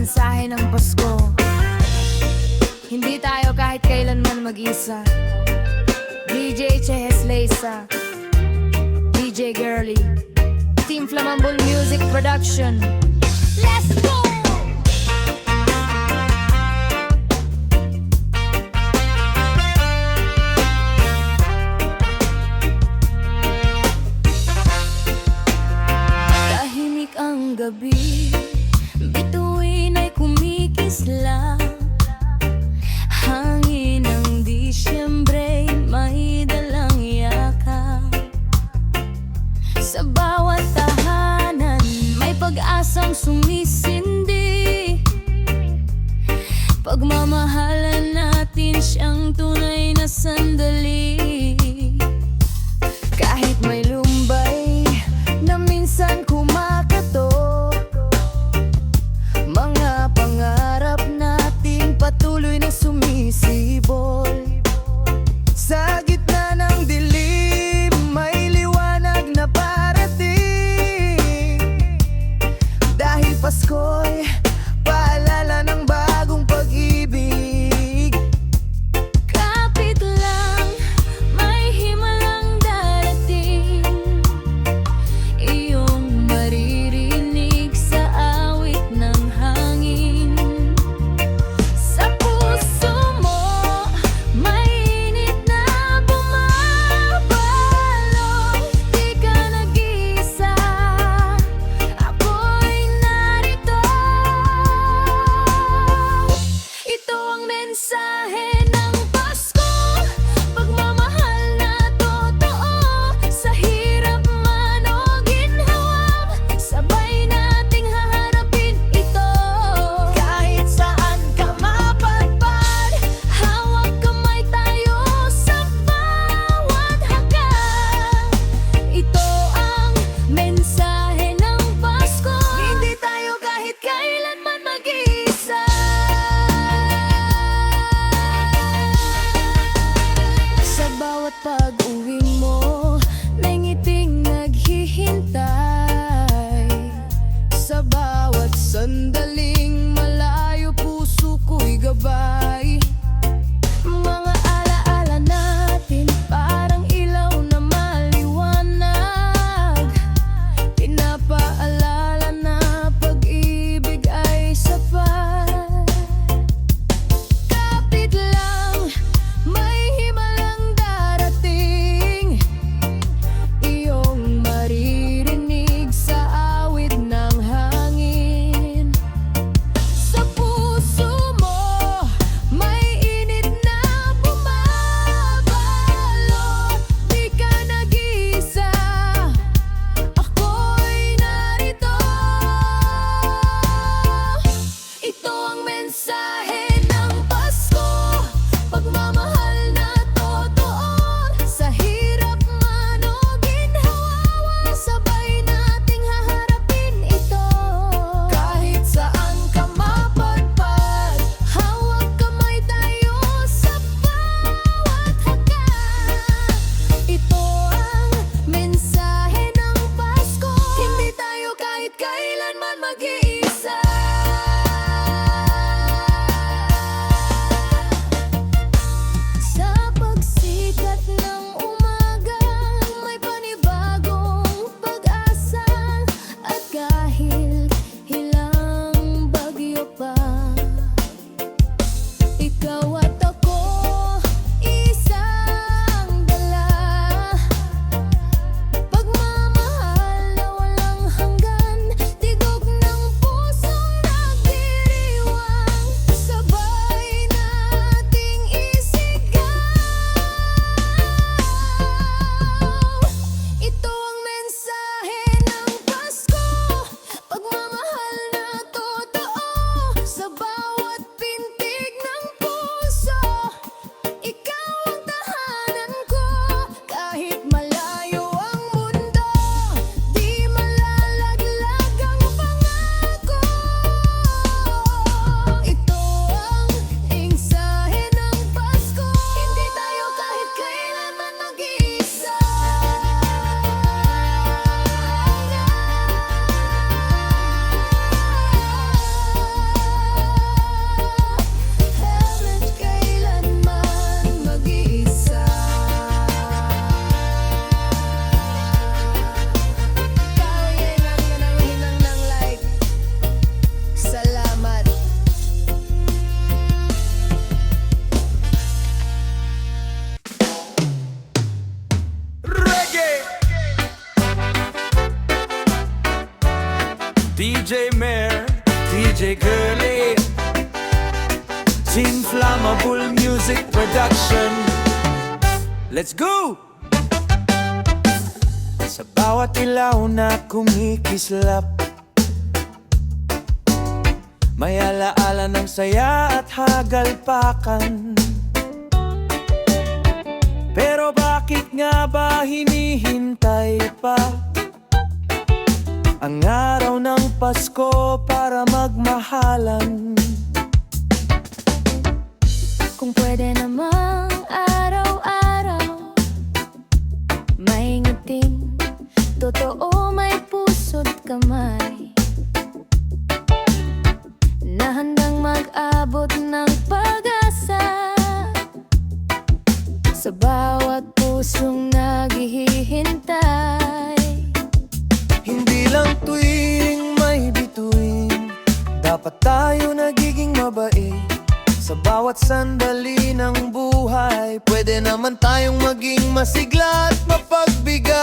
mensahe ng Pasko. Hindi tayo kahit kailanman mag-isa. DJ Chehes Leisa, DJ Girly, Team Flammable Music Production. Let's go! Tahimik ang gabi, bituin ay kumikisla. Hangin ng Disyembre may dalang yakap. Sa bawat tahanan may pag-asang sumisindi. Pagmamahalan natin siyang tunay na sandali. Kahit may lumbay na minsan kumakatok, mga pangarap natin patuloy na sumisibol. Sa gitna ng dilim may liwanag na parating. Dahil Pasko'y paalala ng bagong pag-ibig. Kapit lang, may himalang darating. Iyong maririnig sa awit ng hangin. Sa puso mo may init na bumabalong. Di ka nag-iisa, ako'y narito. Ito ang mensahe ng Pasko, pagmamahal na totoo. Sa hirap man o ginhawa, sabay nating haharapin ito. Kahit saan ka mapadpad, hawak kamay tayo sa bawat hakbang. Ito ang mensahe ng Pasko, hindi tayo kahit kailanman mag-iisa. Flammable Music Production. Let's go! Sa bawat ilaw na kumikislap, may alaala ng saya at hagalpakan. Pero bakit nga ba hinihintay pa ang araw ng Pasko para magmahalan? Kung pwede namang araw-araw may ngiting, totoo may puso't kamay na handang mag-abot ng pag-asa sa bawat pusong naghihintay. Hindi lang tuwing may bituin dapat tayo nagiging mabait. Sa bawat sandali ng buhay, pwede naman tayong maging masigla at mapagbigay.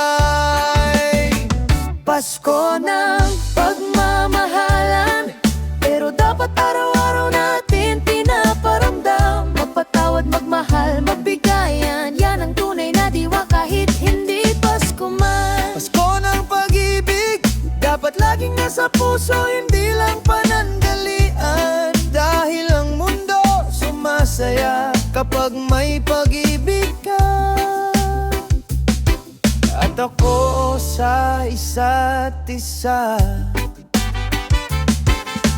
Pasko ng Pagmamahalan, pero dapat araw-araw natin pinaparamdam. Magpatawad, magmahal, magbigayan, yan ang tunay na diwa kahit hindi Pasko man. Pasko ng pag-ibig, dapat laging nasa puso, hindi lang panandalian. Dahil ang mundo sumasaya kapag may pag-ibig ka. At ako sa isa't isa,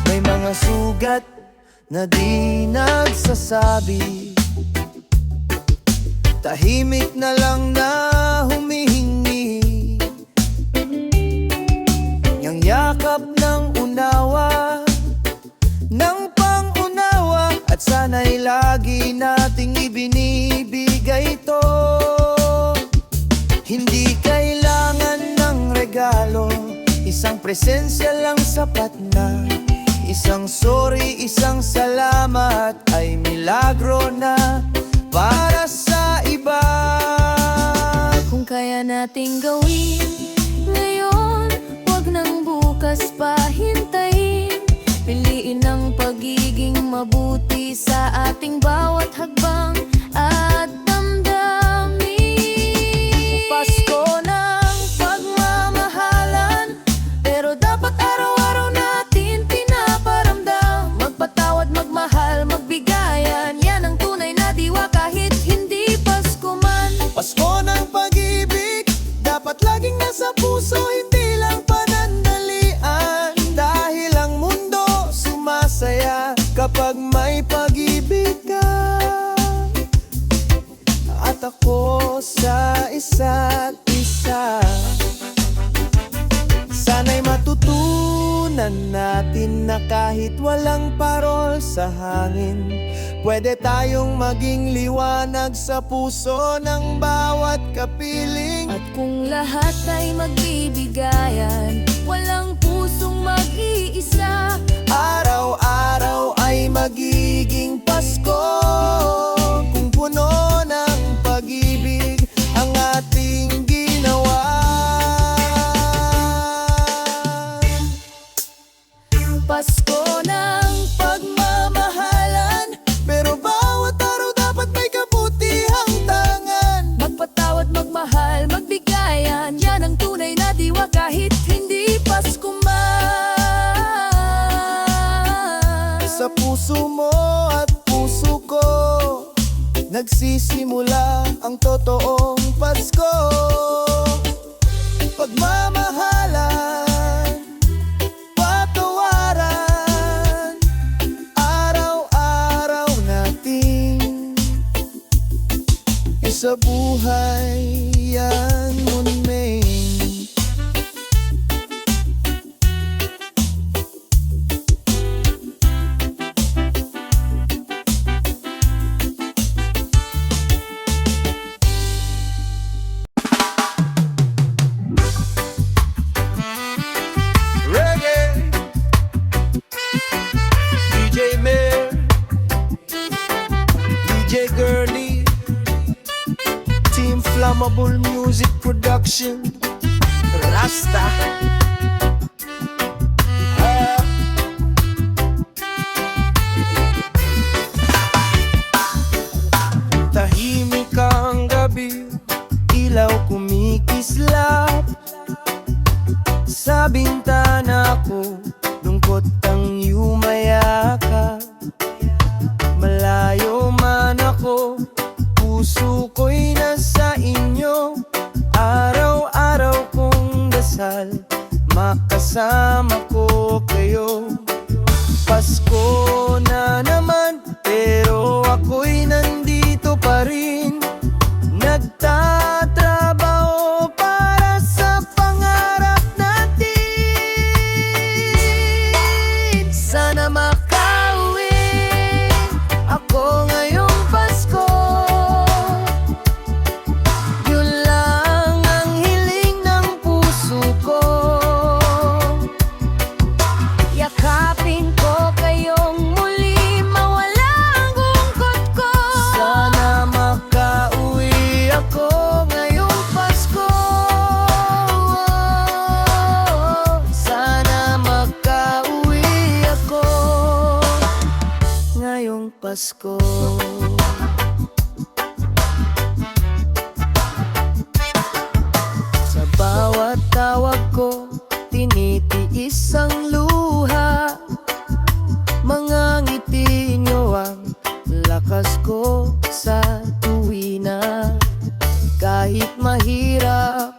may mga sugat na di nagsasabi, tahimik na lang na humihingi niyang yakap ng unawa, ng pangunawa. At sana'y lagi nating ibinibigay ito. Hindi kailangan ng regalo, isang presensya lang sapat na. Isang sorry, isang salamat ay milagro na para sa iba. Kung kaya nating gawin ngayon, wag nang bukas pa hintayin. Piliin ang pagiging mabuti sa ating bawat hakbang at damdamin. Pasko ng pagmamahalan, pero dapat araw-araw natin pinaparamdam. Magpatawad, magmahal, magbigayan, yan ang tunay na diwa kahit hindi Pasko man. Pasko ng pag-ibig, dapat laging nasa puso, hindi lang panandalian. Dahil ang mundo sumasaya kapag may pag-ibig ka. At ako sa isa't isa, sana'y matutunan natin na kahit walang parol sa hangin, pwede tayong maging liwanag sa puso ng bawat kapiling. At kung lahat ay magbibigayan, walang pusong mag-iisa. Araw-araw ay magiging Pasko kung puno ng pag-ibig ang ating ginawa. Pasko ng Pagmamahalan, pero bawat araw dapat may kabutihang tangan. magpatawad, magmahal, magbigayan, yan ang tunay na diwa kahit hindi Pasko man. Sa puso mo at puso ko nagsisimula ang totoong Pasko. Pagmamahalan, patawaran, araw-araw nating sa buhay yan munming. Flammable Music Production. Rasta. sa bintana ko, lungkot ang yumayakap. Malayo man ako, puso ko'y nasa inyo. Araw-araw kong dasal, makasama ko kayo. Pasko na naman, pero ako'y nandito pa rin. Nagtatrabaho para sa pangarap natin. Sana makauwi ako ngayong Pasko. Yun lang ang hiling ng puso ko. Yakapin ko kayong muli, mawala ang lungkot ko. Sana makauwi ako ngayong Pasko. Sana makauwi ako ngayong Pasko. Sa bawat tawag ko, tinitiis ang luha. Mga ngiti nyo ang lakas ko sa tuwina. Kahit mahirap,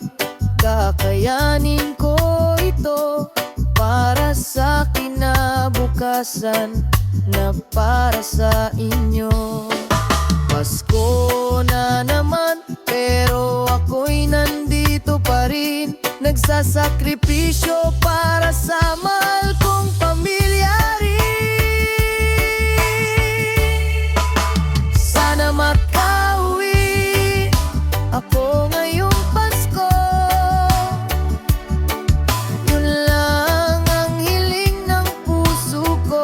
kakayanin ko ito para sa kinabukasan na para sa inyo. Pasko na naman, pero ako'y nandito pa rin. Nagsasakripisyo para sa mahal kong pamilya rin. Sana makauwi ako ngayong Pasko. Yun lang ang hiling ng puso ko.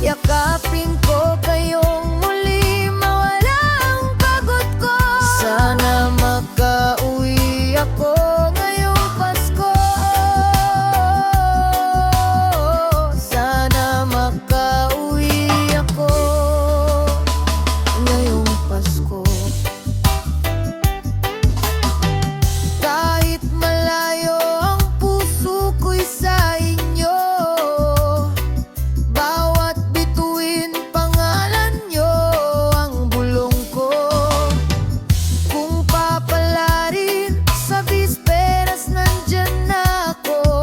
Yakapin ko kayong muli, mawala ang pagod ko. Sana makauwi ako ngayong Pasko. Sana makauwi ako ngayong Pasko. Kahit malayo ang puso ko'y sa inyo, bawat bituin pangalan nyo ang bulong ko. Kung papalarin sa bisperas, nandyan na ako.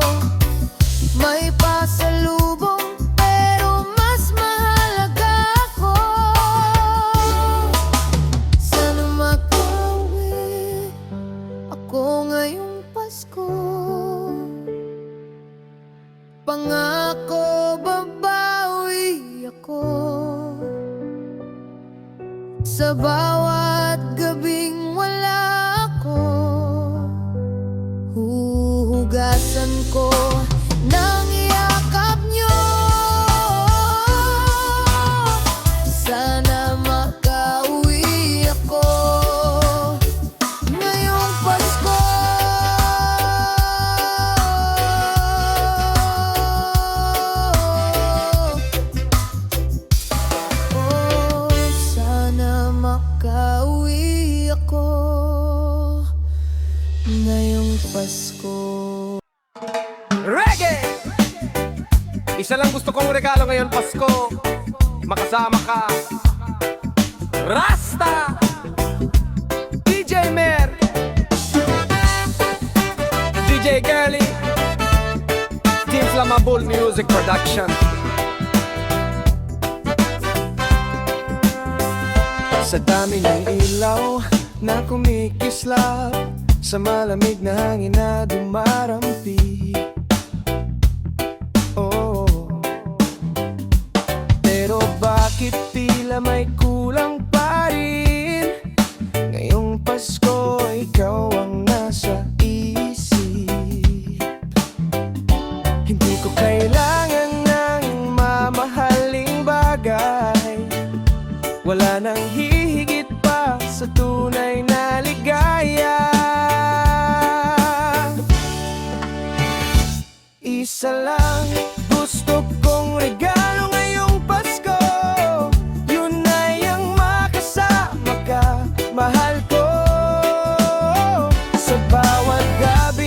May pasalubong, pero mas mahalaga ako. Sana makauwi ako ngayong Pasko. Pangako babawi ako sa bawat gabing wala ako. Huhugasan ko ng yakap nyo. Sana makauwi ako ngayong Pasko. Sana makauwi ako ngayong Pasko. Reggae! Isa lang gusto kong regalo ngayon Pasko, makasama ka, Rasta, DJ Mer, DJ Girly, Team Flammable Music Production. Sa dami ng ilaw na kumikislap, sa malamig na hangin na dumarampi. Oh, pero bakit tila may kulang pa rin? Ngayong Pasko, ikaw ang nasa isip. Hindi ko kailangan ng mamahaling bagay. Wala nang hihigit pa sa tunay na ligaya. Isa lang gusto kong regalo ngayong Pasko. Yun ay ang makasama ka, mahal ko. Sa bawat gabi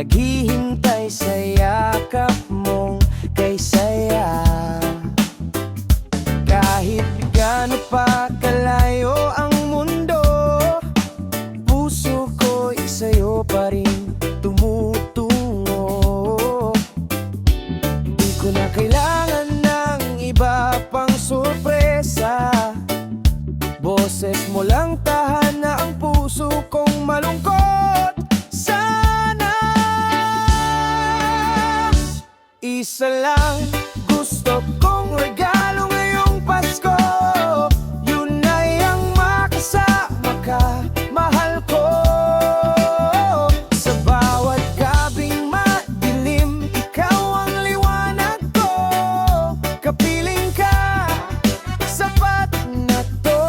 naghihintay sa yakap mong kay saya. Kahit gaano pa kalayo ang mundo, puso ko'y sa'yo pa rin tumutungo. Di ko na kailangan ng iba pang sorpresa, boses mo lang tahana ang puso kong malungkot. Sana isa lang gusto kong regalo ngayong Pasko, yun ay ang makasama ka, mahal ko. Sa bawat gabing madilim, ikaw ang liwanag ko. Kapiling ka, sapat na to.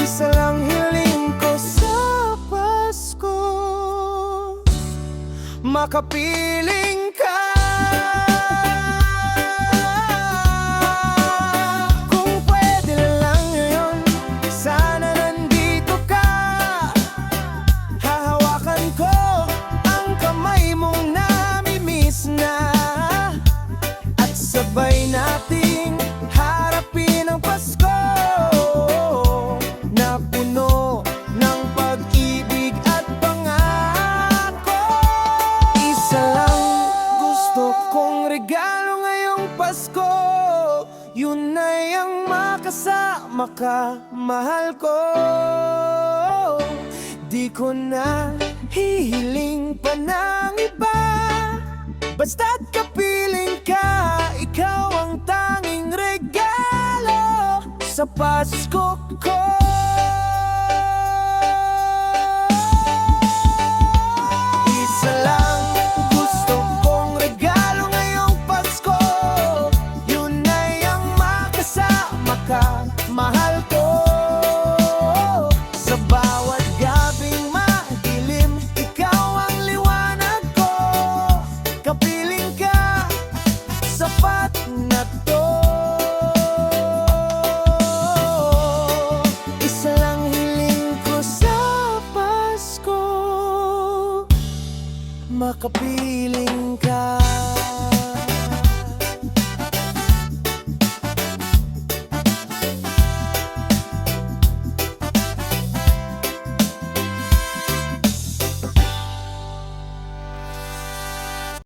Isa lang hiling ko sa Pasko, makapiling ka. Kung pwede lang ngayon, sana nandito ka. Hahawakan ko ang kamay mong namimiss na, at sabay nating harapin ang Pasko na puno ng pag-ibig at pangako. Isa lang gusto kong regalo ngayong Pasko, yun ay ang makasama ka, mahal ko. Di ko na hihiling pa ng iba, basta't kapiling ka, ikaw ang tanging regalo sa Pasko ko. Isa lang gusto kong regalo ngayong Pasko, yun ay ang makasama ka, mahal ko. Sa bawat gabing madilim, ikaw ang liwanag ko. Kapiling ka, sapat na to. Isa lang hiling ko sa Pasko, makapiling